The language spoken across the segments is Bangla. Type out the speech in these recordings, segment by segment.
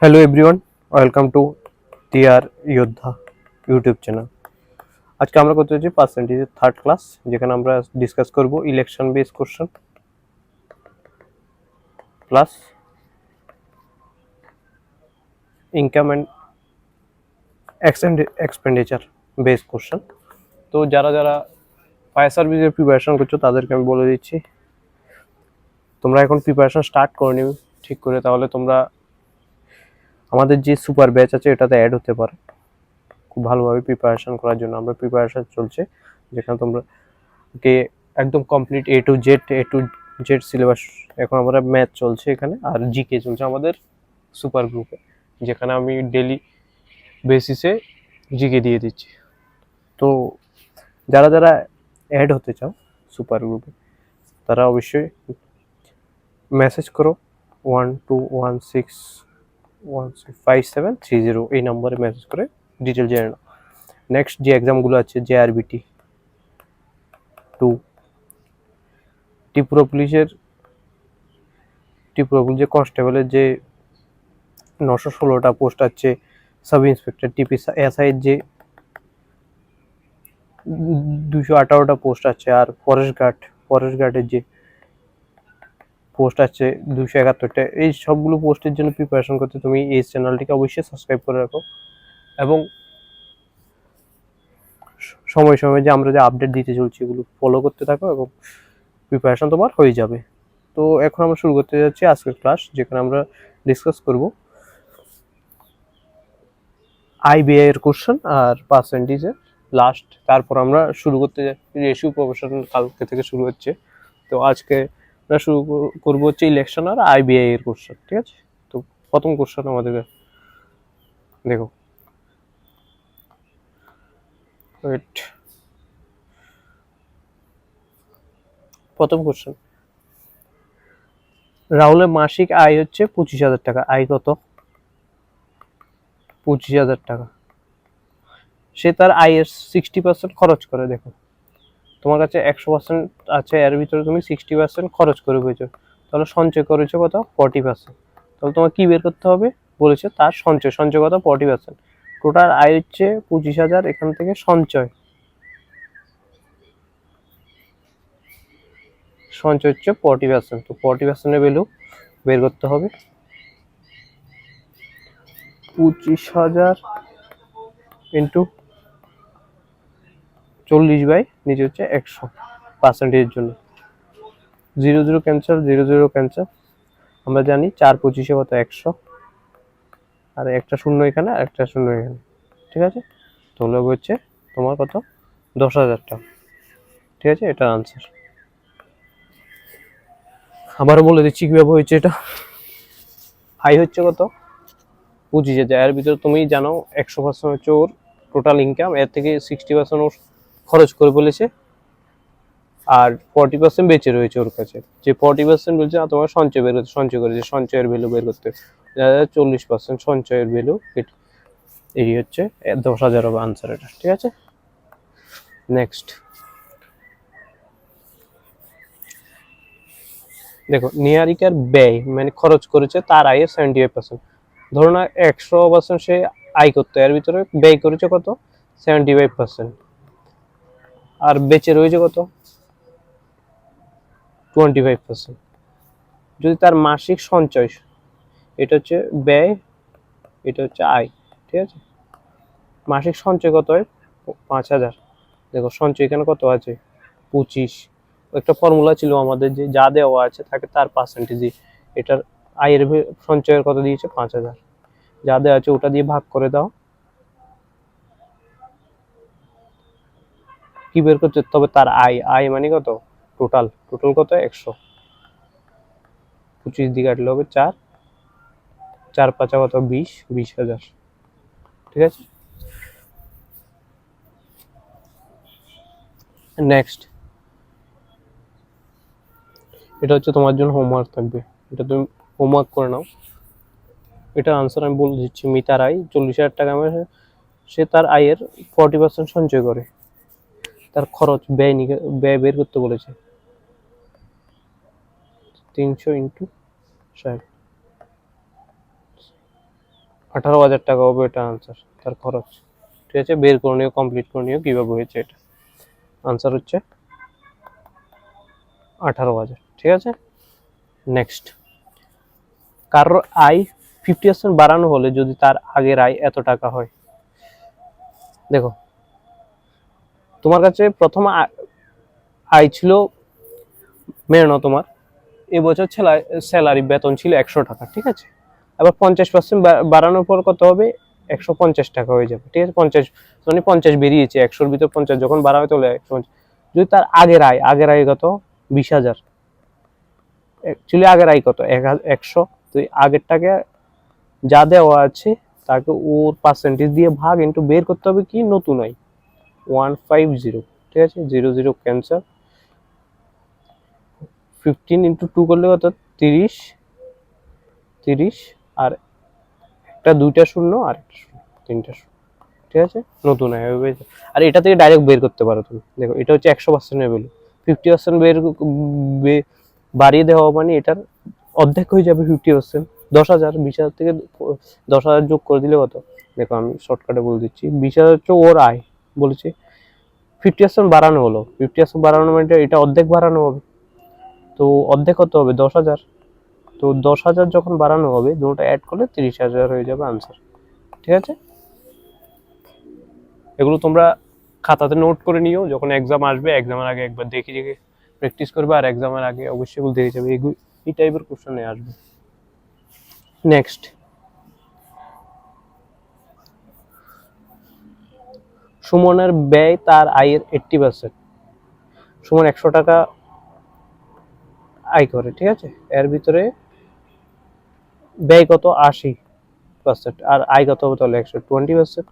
Hello everyone, welcome to TR Yoddha YouTube channel. আজকে আমরা করতে হচ্ছে পার্সেন্টেজের থার্ড ক্লাস, যেখানে আমরা ডিসকাস করব election base question plus income and expenditure base question. তো যারা যারা ফায়ার সার্ভিসের প্রিপারেশন করছো তাদেরকে আমি বলে দিচ্ছি, তোমরা এখন প্রিপারেশন স্টার্ট করে নিও ঠিক করে, তাহলে তোমরা আমাদের যে সুপার ব্যাচ আছে এটাতে অ্যাড হতে পারো খুব ভালোভাবে প্রিপারেশন করার জন্য। আমরা প্রিপারেশন চলছে, যেখানে তোমরা কে একদম complete A to Z syllabus. এখন আমরা ম্যাথ চলছে এখানে, আর জিকে চলছে আমাদের সুপার গ্রুপে, যেখানে আমি ডেলি বেসিসে জিকে দিয়ে দিচ্ছি। তো যারা যারা অ্যাড হতে চাও সুপার গ্রুপে তারা অবশ্যই মেসেজ করো 1216165730 এই নম্বরে মেসেজ করে ডিটেল জেনে নাও। নেক্সট যে এক্সামগুলো আছে JRBT 2, ত্রিপুরা পুলিশ কনস্টেবলের যে 916টা পোস্ট আছে, সাব ইন্সপেক্টর টিপি এসআইয়ের যে 218টা পোস্ট আছে, আর ফরেস্ট গার্ডের যে পোস্ট আছে 271টা। এই সবগুলো পোস্টের জন্য প্রিপারেশন করতে তুমি এই চ্যানেলটিকে অবশ্যই সাবস্ক্রাইব করে রাখো, এবং সময় সময় যে আমরা যে আপডেট দিতে চলছি এগুলো ফলো করতে থাকো, এবং প্রিপারেশন তোমার হয়ে যাবে। তো এখন আমরা শুরু করতে যাচ্ছি আজকের ক্লাস, যেখানে আমরা ডিসকাস করব আইবিআই এর কোশ্চেন আর পার্সেন্টেজের লাস্ট। তারপর আমরা শুরু করতে যাচ্ছি রেশিও প্রফেশনাল, কালকে থেকে শুরু হচ্ছে। তো আজকে আমরা শুরু করবো হচ্ছে ইলেকশন আর আইবিআই এর কোশ্চেন, ঠিক আছে? তো প্রথম কোশ্চেন আমাদের দেখো, ওয়েট, প্রথম কোশ্চেন, রাহুলের মাসিক আয় হচ্ছে 25,000 টাকা। আয় কত? 25,000 টাকা। সে তার আয়ের 60% খরচ করে। দেখো, তোমার কাছে 100% আছে, এর ভিতরে তুমি 60% খরচ করে পেয়েছো, তাহলে সঞ্চয় করেছো কত? 40%। তাহলে তোমার কি বের করতে হবে বলেছে? তার সঞ্চয় কত? 40%। টোটাল আয় হচ্ছে 25,000, এখান থেকে সঞ্চয় হচ্ছে 40%। তো 40%-এর ভ্যালু বের করতে হবে। 25,000 ইন্টু 40 বাই নিচে হচ্ছে 100 পার্সেন্টেজের জন্য। 0 0 ক্যান্সেল, 0 0 ক্যান্সেল। আমরা জানি 4 25-এ কত? 100, আর একটা শূন্য এখানে আর একটা শূন্য এখানে, ঠিক আছে? তাহলে হচ্ছে তোমার কত? 10,000 টাকা, ঠিক আছে? এটার আনসার। আবারও বলে দিচ্ছি কিভাবে হয়েছে এটা। আয় হচ্ছে কত? 25,000, এর ভিতরে তুমি জানো 100% হচ্ছে ওর টোটাল ইনকাম, এর থেকে 60% ওর খরচ করে বলেছে, আর 40% বেঁচে রয়েছে ওর কাছে। যে 40% বলছে তোমার সঞ্চয় বের করতে, সঞ্চয় করেছে, সঞ্চয়ের ভ্যালু বের করতে 40% সঞ্চয়ের ভ্যালু, এই হচ্ছে 10,000 হবে আনসার এটা, ঠিক আছে? নেক্সট দেখো, নিহারিকার ব্যয় মানে খরচ করেছে তার আয়ের 75%। ধরো না 100% সে আয় করতো, এর ভিতরে ব্যয় করেছে কত? 75%, আর বেঁচে রয়েছে কত? 25%। যদি তার মাসিক সঞ্চয়, এটা হচ্ছে ব্যয়, এটা হচ্ছে আয়, ঠিক আছে? মাসিক সঞ্চয় কত হয়? 5,000। দেখো সঞ্চয় এখানে কত আছে? 25। একটা ফর্মুলা ছিল আমাদের, যে যা দেওয়া আছে থাকে তার পার্সেন্টেজ। এটার আয়ের সঞ্চয়ের কত দিয়েছে? 5,000। যা দেওয়া আছে ওটা দিয়ে ভাগ করে দাও, কি বের করতে? তবে তার আয় মানে কত? টোটাল কত? 100। 25 দিয়ে কাটলে হবে 4, 4 5 কত? 20,000, ঠিক আছে? নেক্সট, এটা হচ্ছে তোমার জন্য হোমওয়ার্ক থাকবে, এটা তুমি হোমওয়ার্ক করে নাও। এটার আনসার আমি বলে দিচ্ছি। মিতার আয় 40,000 টাকা, সে তার আয়ের 40% সঞ্চয় করে। তার খরচ ব্যয় বের করতে বলেছে। 300 ইন্টু 60, 18,000 টাকা হবে এটা আনসার, তার খরচ। ঠিক আছে, বের করে নিও, কমপ্লিট করে নিও কীভাবে হয়েছে এটা। আনসার হচ্ছে 18,000। ঠিক আছে, নেক্সট, কারোর আয় 50% বাড়ানো হলে যদি তার আগের আয় এত টাকা হয়। দেখো, তোমার কাছে প্রথম আয় ছিল, মেনে নাও তোমার এবছর স্যালারি বেতন ছিল 100 টাকা, ঠিক আছে, আবার 50% বাড়ানোর পর কত হবে, 150 টাকা হয়ে যাবে। ঠিক আছে, 50 মানে 50 বেরিয়েছে, 100-র ভিতর 50 যখন বাড়াবে তাহলে 150। যদি তার আগের আয় কত, 20,000, অ্যাকচুয়ালি আগের আয় কত, 100, তো আগেরটাকে যা দেওয়া আছে তাকে ওর পার্সেন্টেজ দিয়ে ভাগ ইন্টু বের করতে হবে কি, নতুন আয় 150। ঠিক আছে, 0 ক্যান্সার, 15 ইন্টু 2 করলে কত, 30, আর একটা 2টা শূন্য আর একটা শূন্য, 3টা শূন্য। ঠিক আছে, নতুন আয় হবে। আর এটা থেকে ডাইরেক্ট বের করতে পারো তুমি। দেখো, এটা হচ্ছে 100% ভ্যালু, 50% বাড়িয়ে দেওয়া মানে এটার অর্ধেক হয়ে যাবে 50%। 10,000, 20,000 থেকে 10,000 যোগ করে দিলে কত, দেখো আমি শর্টকাটে বলে দিচ্ছি, 20,000 হচ্ছে ওর আয় বলেছি, 50% বাড়ানো হলো, 50% বাড়ানো মানে এটা অর্ধেক বাড়ানো হবে, তো অর্ধেক কত হবে, 10,000। তো 10,000 যখন বাড়ানো হবে দুটোটা অ্যাড করলে 30,000 হয়ে যাবে আনসার। ঠিক আছে, এগুলো তোমরা খাতাতে নোট করে নিও, যখন এক্সাম আসবে এক্সামের আগে একবার দেখে দেখে প্র্যাকটিস করবে, আর এক্সামের আগে অবশ্যই এগুলো দেখে যাবে, এই টাইপের কোশ্চেন আসবে। নেক্সট, সুমনের ব্যয় তার আয়ের 80%। সুমন 100 টাকা আয় করে, ঠিক আছে, এর ভিতরে ব্যয় কত, 80%, আর আয় কত হবে তাহলে 120%।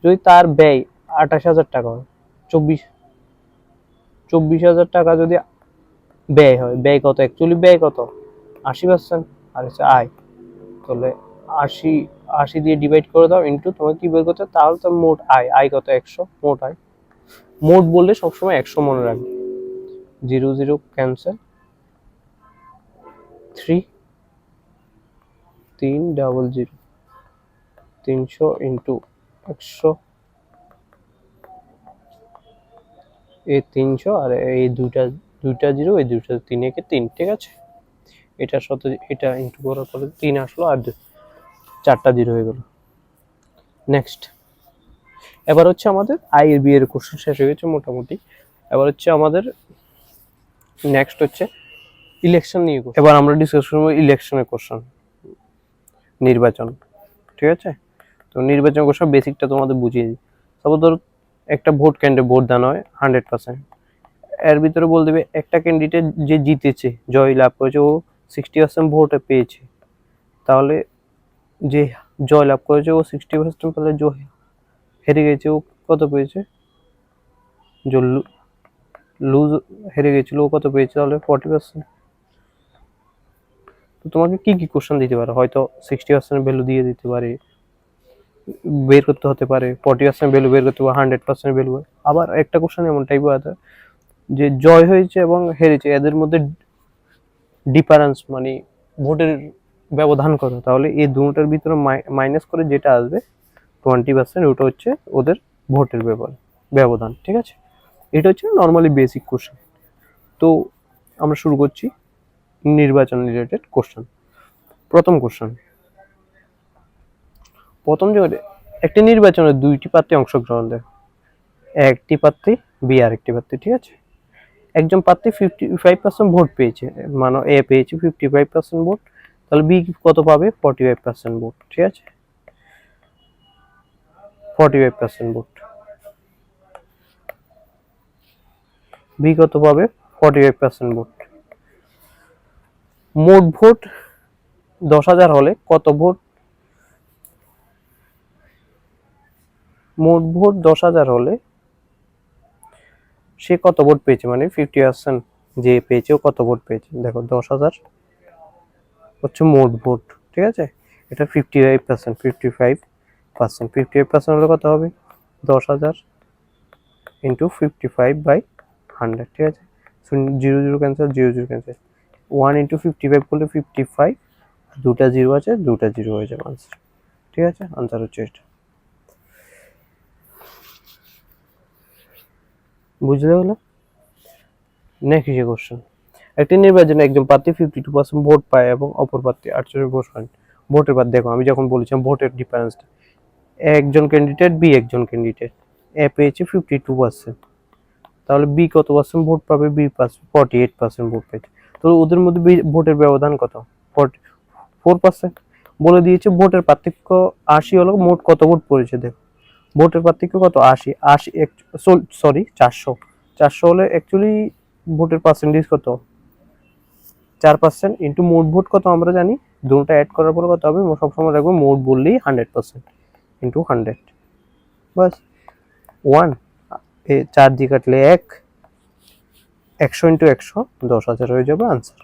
যদি তার ব্যয় 28,000 টাকা হয়, 24,000 টাকা যদি ব্যয় হয়, ব্যয় কত, অ্যাকচুয়ালি ব্যয় কত, 80%, আর হচ্ছে আয়, তাহলে 80 দিয়ে ডিভাইড করে দাও ইন্টু তোমাকে কি বের করতে, তাহলে তো মোট আয় কত, 100, মোট আয়। মোট বললে সবসময় 100 মনে রাখবে। 0 ক্যান্সেল, 300, 300 ইন্টু 100, এই 300 আর এই দুইটা জিরো, এই দুইটা 3 একে 3। ঠিক আছে, এটার সাথে এটা ইন্টু করার পরে 3 আসলো, আর 4টা জিরো হয়ে গেল। নেক্সট, এবার হচ্ছে আমাদের আয়ের বিয়ের কোশ্চেন শেষ হয়ে গেছে মোটামুটি। এবার হচ্ছে আমাদের নেক্সট হচ্ছে ইলেকশন নিয়ে। এবার আমরা ডিসকাস করবো ইলেকশনের কোশ্চেন, নির্বাচন। ঠিক আছে, তো নির্বাচন কোশ্চেন বেসিকটা তোমাদের বুঝিয়ে দিই। তারপর ধরো একটা ভোট কেন্দ্রে ভোট দান হয় 100%, এর ভিতরে বল দেবে একটা ক্যান্ডিডেট যে জিতেছে, জয় লাভ করেছে, ও 60% ভোট পেয়েছে, তাহলে যে জয় লাভ করেছে ও 60% পেলে, যে হেরে গেছে ও কত পেয়েছে, যে লুজ হেরে গেছিল ও কত পেয়েছে, তাহলে 40%। তো তোমাকে কি কি কোশ্চেন দিতে পারে, হয়তো 60% ভ্যালু দিয়ে দিতে পারে, বের করতে হতে পারে 40% ভ্যালু বের করতে পারে, 100% ভ্যালু। আবার একটা কোশ্চেন এমন টাইপের আছে যে জয় হয়েছে এবং হেরেছে এদের মধ্যে ডিফারেন্স মানে ভোটের ব্যবধান কত, তাহলে এই দুটোর ভিতরে মাইনাস করে যেটা আসবে 20%, ওটা হচ্ছে ওদের ভোটের ব্যবধান। ঠিক আছে, এটা হচ্ছে নর্মালি বেসিক কোশ্চেন। তো আমরা শুরু করছি নির্বাচন রিলেটেড কোশ্চেন। প্রথম যে একটি নির্বাচনে দুইটি প্রার্থী অংশগ্রহণ দেয়, একটি প্রার্থী বি আর একটি প্রার্থী। ঠিক আছে, একজন প্রার্থী 55% ভোট পেয়েছে, মানে এ পেয়েছে 55% ভোট, তাহলে বি কত পাবে, 45% ভোট। ঠিক আছে, 45% ভোট, বি কত পাবে, 45% ভোট। মোট ভোট 10,000 হলে কত ভোট, মোট ভোট 10,000 হলে সে কত ভোট পেয়েছে, মানে 50% যে পেয়েছে ও কত ভোট পেয়েছে। দেখো 10,000 হচ্ছে মোট ভোট, ঠিক আছে, এটা 55% হলে কত হবে, 10,000 ইন্টু 55/100। ঠিক আছে, 0 ক্যান্সেল, 0 ক্যান্সেল, 1 ইন্টু 55 করলে 55, দুটা জিরো আছে, দুটা জিরো হয়ে যাবে আনসার। ঠিক আছে, আনসার হচ্ছে এটা। বুঝলে হলো? নেক্সট যে কোশ্চেন, একটি নির্বাচনে একজন প্রার্থী 52% ভোট পায় এবং অপর প্রার্থী 48 ভোট পান। ভোটের পর দেখো আমি যখন বলেছিলাম ভোটের ডিফারেন্সটা, একজন ক্যান্ডিডেট বি একজন ক্যান্ডিডেট, এ পেয়েছে 52%, তাহলে বি কত পার্সেন্ট ভোট পাবে? বি 48% ভোট পেয়েছে। তো ওদের মধ্যে ভোটের ব্যবধান কত? 4%। বলে দিয়েছে ভোটের পার্থক্য 80 হলো মোট কত ভোট পড়েছে। দেখো ভোটের পার্থক্য কত? 80, 80 সরি 400, 400 হলে অ্যাকচুয়ালি ভোটের পার্সেন্টেজ কত? 4% ইন্টু মোট ভোট কত আমরা জানি, দুটোটা অ্যাড করার পরে কত হবে? সবসময় রাখবো মোট বললেই 100% ইন্টু 100, বাস 1, 4 দিয়ে কাটলে 1, 100 ইন্টু 100 10,000 হয়ে যাবে আনসার।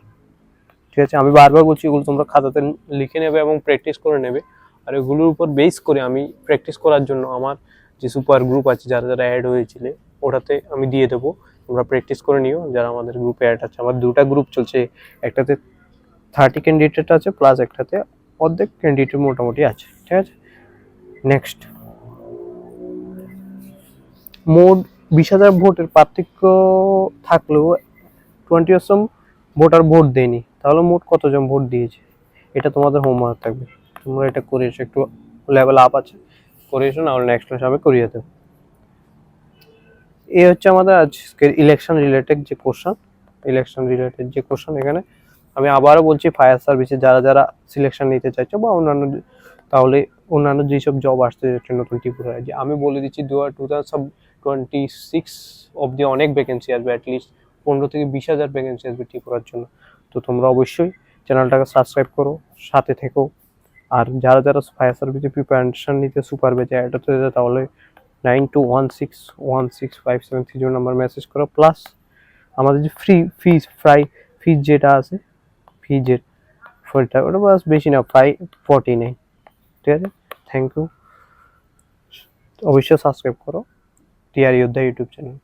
ঠিক আছে, আমি বারবার বলছি এগুলো তোমরা খাতাতে লিখে নেবে এবং প্র্যাকটিস করে নেবে। আর এগুলোর উপর বেস করে আমি প্র্যাকটিস করার জন্য আমার যে সুপার গ্রুপ আছে যারা যারা অ্যাড হয়েছিলে ওটাতে আমি দিয়ে দেবো, তোমরা প্র্যাকটিস করে নিও যারা আমাদের গ্রুপে অ্যাড আছে। আমার দুটা গ্রুপ চলছে, একটাতে 30 ক্যান্ডিডেট আছে প্লাস একটাতে অর্ধেক ক্যান্ডিডেট মোটামুটি আছে। ঠিক আছে, নেক্সট, মোট 20,000 ভোটের পার্থক্য থাকলেও 20% ভোটার ভোট দেয়নি, তাহলে মোট কতজন ভোট দিয়েছে? এটা তোমাদের হোমওয়ার্ক থাকবে, তোমরা এটা করে এসো, একটু লেভেল আপ আছে করে এসো, না হলে নেক্সট ক্লাসে আমি করিয়ে দেবো। এই হচ্ছে আমাদের আজকের ইলেকশন রিলেটেড যে কোশ্চেন, এখানে আমি আবারও বলছি ফায়ার সার্ভিসে যারা যারা সিলেকশন নিতে চাইছো বা অন্যান্য, তাহলে অন্যান্য যেসব জব আসতে যাচ্ছে নতুন ত্রিপুরায়, যে আমি বলে দিচ্ছি 2026 অবধি অনেক ভ্যাকেন্সি আসবে, অ্যাটলিস্ট 15 থেকে 20,000 ভ্যাকেন্সি আসবে ত্রিপুরার জন্য। তো তোমরা অবশ্যই চ্যানেলটাকে সাবস্ক্রাইব করো, সাথে থেকো। আর যারা যারা ফায়ার সার্ভিসে প্রিপারেশন নিতে সুপার ব্যাচে অ্যাড হতে যায় তাহলে 9216165730 নাম্বার মেসেজ করো, প্লাস আমাদের যে ফিজ যেটা আছে, ফিজের ফলটা ওটা বাস বেশি না, 549। ঠিক আছে, থ্যাংক ইউ, অবশ্যই সাবস্ক্রাইব করো টিআর যোদ্ধা ইউটিউব চ্যানেল।